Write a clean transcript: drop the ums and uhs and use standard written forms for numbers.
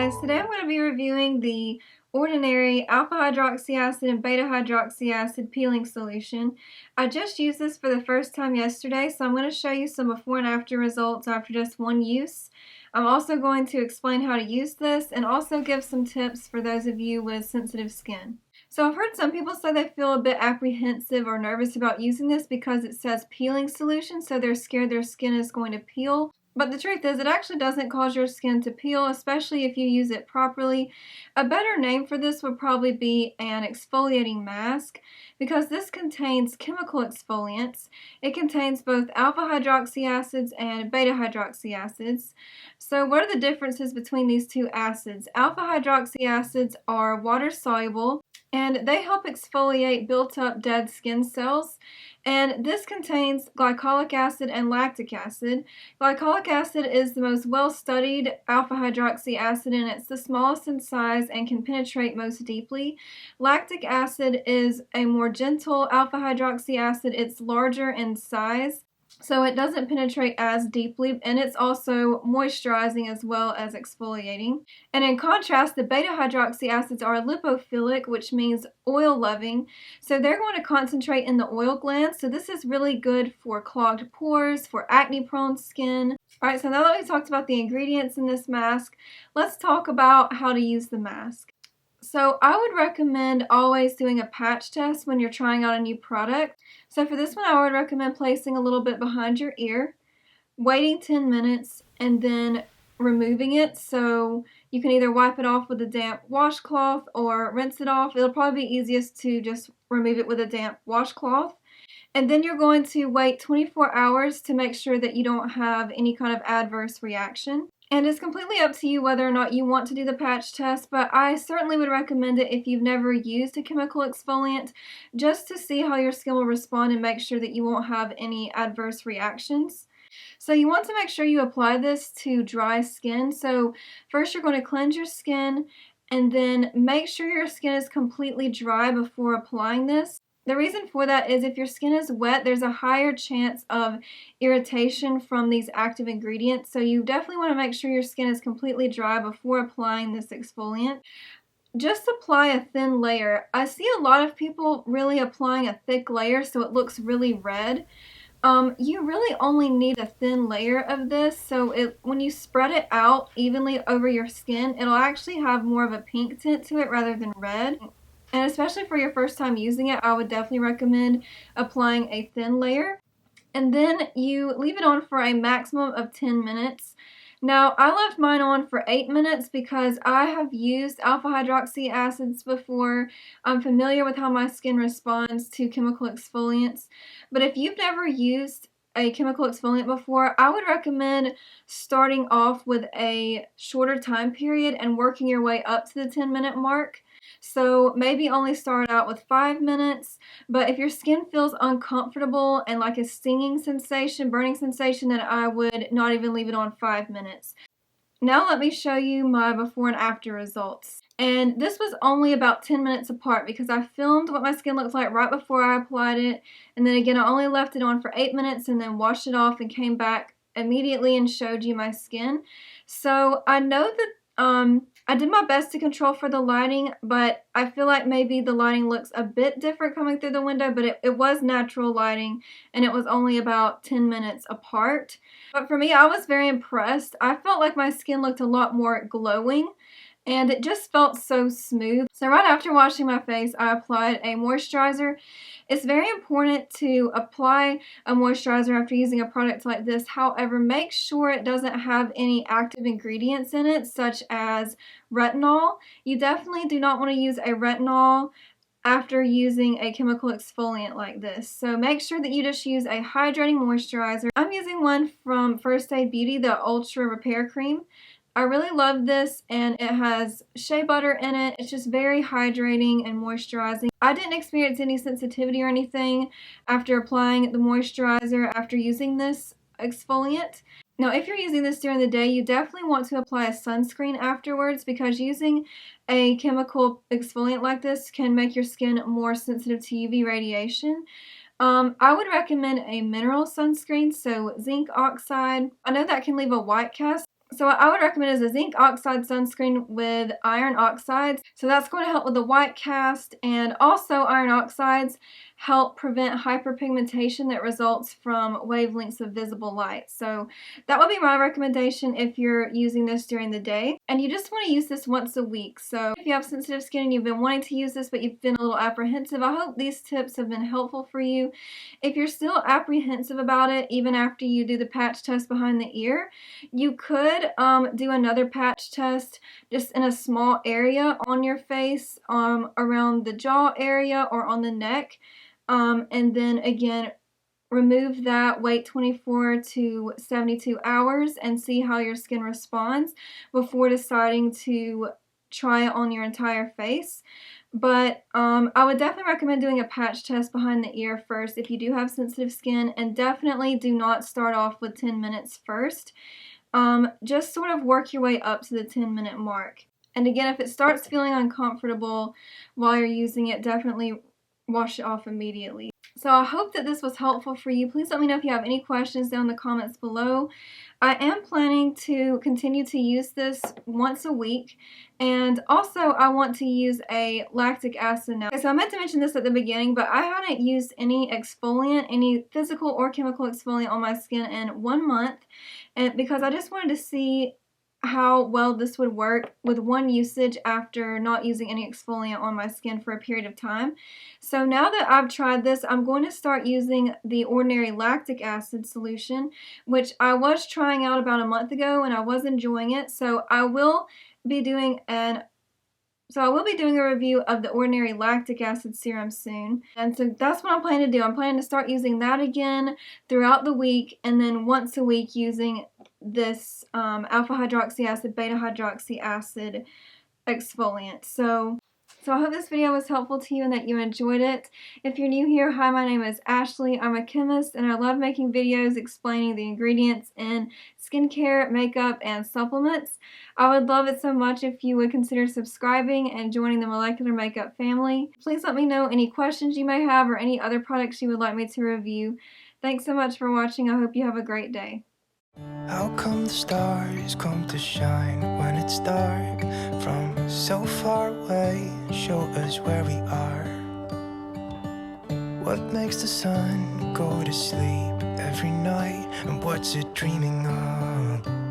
guys, today I'm going to be reviewing the ordinary alpha hydroxy acid and beta hydroxy acid peeling solution. I just used this for the first time yesterday, so I'm going to show you some before and after results after just one use. I'm also going to explain how to use this and also give some tips for those of you with sensitive skin. So I've heard some people say they feel a bit apprehensive or nervous about using this because it says peeling solution, so they're scared their skin is going to peel. But the truth is, it actually doesn't cause your skin to peel, especially if you use it properly. A better name for this would probably be an exfoliating mask, because this contains chemical exfoliants. It contains both alpha hydroxy acids and beta hydroxy acids. So what are the differences between these two acids? Alpha hydroxy acids are water soluble, and they help exfoliate built-up dead skin cells. And this contains glycolic acid and lactic acid. Glycolic acid is the most well-studied alpha hydroxy acid, and it's the smallest in size and can penetrate most deeply. Lactic acid is a more gentle alpha hydroxy acid. It's larger in size, so it doesn't penetrate as deeply, and it's also moisturizing as well as exfoliating. And in contrast, the beta hydroxy acids are lipophilic, which means oil-loving, so they're going to concentrate in the oil glands. So this is really good for clogged pores, for acne-prone skin. Alright, so now that we've talked about the ingredients in this mask, let's talk about how to use the mask. So I would recommend always doing a patch test when you're trying out a new product. So for this one, I would recommend placing a little bit behind your ear, waiting 10 minutes, and then removing it. So you can either wipe it off with a damp washcloth or rinse it off. It'll probably be easiest to just remove it with a damp washcloth. And then you're going to wait 24 hours to make sure that you don't have any kind of adverse reaction. And it's completely up to you whether or not you want to do the patch test, but I certainly would recommend it if you've never used a chemical exfoliant, just to see how your skin will respond and make sure that you won't have any adverse reactions. So you want to make sure you apply this to dry skin. So first you're going to cleanse your skin, and then make sure your skin is completely dry before applying this. The reason for that is if your skin is wet, there's a higher chance of irritation from these active ingredients. So you definitely want to make sure your skin is completely dry before applying this exfoliant. Just apply a thin layer. I see a lot of people really applying a thick layer so it looks really red. You really only need a thin layer of this, so when you spread it out evenly over your skin, it'll actually have more of a pink tint to it rather than red. And especially for your first time using it, I would definitely recommend applying a thin layer. And then you leave it on for a maximum of 10 minutes. Now, I left mine on for 8 minutes because I have used alpha hydroxy acids before. I'm familiar with how my skin responds to chemical exfoliants. But if you've never used a chemical exfoliant before, I would recommend starting off with a shorter time period and working your way up to the 10-minute mark. So maybe only start out with 5 minutes, but if your skin feels uncomfortable and like a stinging sensation, burning sensation, then I would not even leave it on 5 minutes. Now let me show you my before and after results. And this was only about 10 minutes apart because I filmed what my skin looked like right before I applied it, and then again I only left it on for 8 minutes and then washed it off and came back immediately and showed you my skin. So I know that I did my best to control for the lighting, but I feel like maybe the lighting looks a bit different coming through the window, but it was natural lighting, and it was only about 10 minutes apart. But for me, I was very impressed. I felt like my skin looked a lot more glowing, and it just felt so smooth. So right after washing my face, I applied a moisturizer. It's very important to apply a moisturizer after using a product like this. However, make sure it doesn't have any active ingredients in it, such as retinol. You definitely do not want to use a retinol after using a chemical exfoliant like this. So make sure that you just use a hydrating moisturizer. I'm using one from First Aid Beauty, the Ultra Repair Cream. I really love this, and it has shea butter in it. It's just very hydrating and moisturizing. I didn't experience any sensitivity or anything after applying the moisturizer after using this exfoliant. Now, if you're using this during the day, you definitely want to apply a sunscreen afterwards, because using a chemical exfoliant like this can make your skin more sensitive to UV radiation. I would recommend a mineral sunscreen, so zinc oxide. I know that can leave a white cast, So what I would recommend is a zinc oxide sunscreen with iron oxides. So that's going to help with the white cast, and also iron oxides help prevent hyperpigmentation that results from wavelengths of visible light. So that would be my recommendation if you're using this during the day. And you just want to use this once a week. So if you have sensitive skin and you've been wanting to use this but you've been a little apprehensive, I hope these tips have been helpful for you. If you're still apprehensive about it, even after you do the patch test behind the ear, you could do another patch test just in a small area on your face, around the jaw area or on the neck, and then again remove that, wait 24 to 72 hours and see how your skin responds before deciding to try it on your entire face. But I would definitely recommend doing a patch test behind the ear first if you do have sensitive skin, and definitely do not start off with 10 minutes first. Just sort of work your way up to the 10-minute mark. And again, if it starts feeling uncomfortable while you're using it, definitely wash it off immediately. So I hope that this was helpful for you. Please let me know if you have any questions down in the comments below. I am planning to continue to use this once a week, and also I want to use a lactic acid now. So I meant to mention this at the beginning, but I hadn't used any exfoliant, any physical or chemical exfoliant on my skin in 1 month, and because I just wanted to see how well this would work with one usage after not using any exfoliant on my skin for a period of time. So now that I've tried this, I'm going to start using the ordinary lactic acid solution, which I was trying out about a month ago and I was enjoying it. So I will be doing a review of the ordinary lactic acid serum soon. And so that's what I'm planning to do. I'm planning to start using that again throughout the week, and then once a week using this alpha hydroxy acid, beta hydroxy acid exfoliant. So I hope this video was helpful to you and that you enjoyed it. If you're new here, hi, my name is Ashley. I'm a chemist and I love making videos explaining the ingredients in skincare, makeup, and supplements. I would love it so much if you would consider subscribing and joining the Molecular Makeup family. Please let me know any questions you may have or any other products you would like me to review. Thanks so much for watching. I hope you have a great day. How come the stars come to shine when it's dark from so far away? Show us where we are. What makes the sun go to sleep every night, and what's it dreaming of?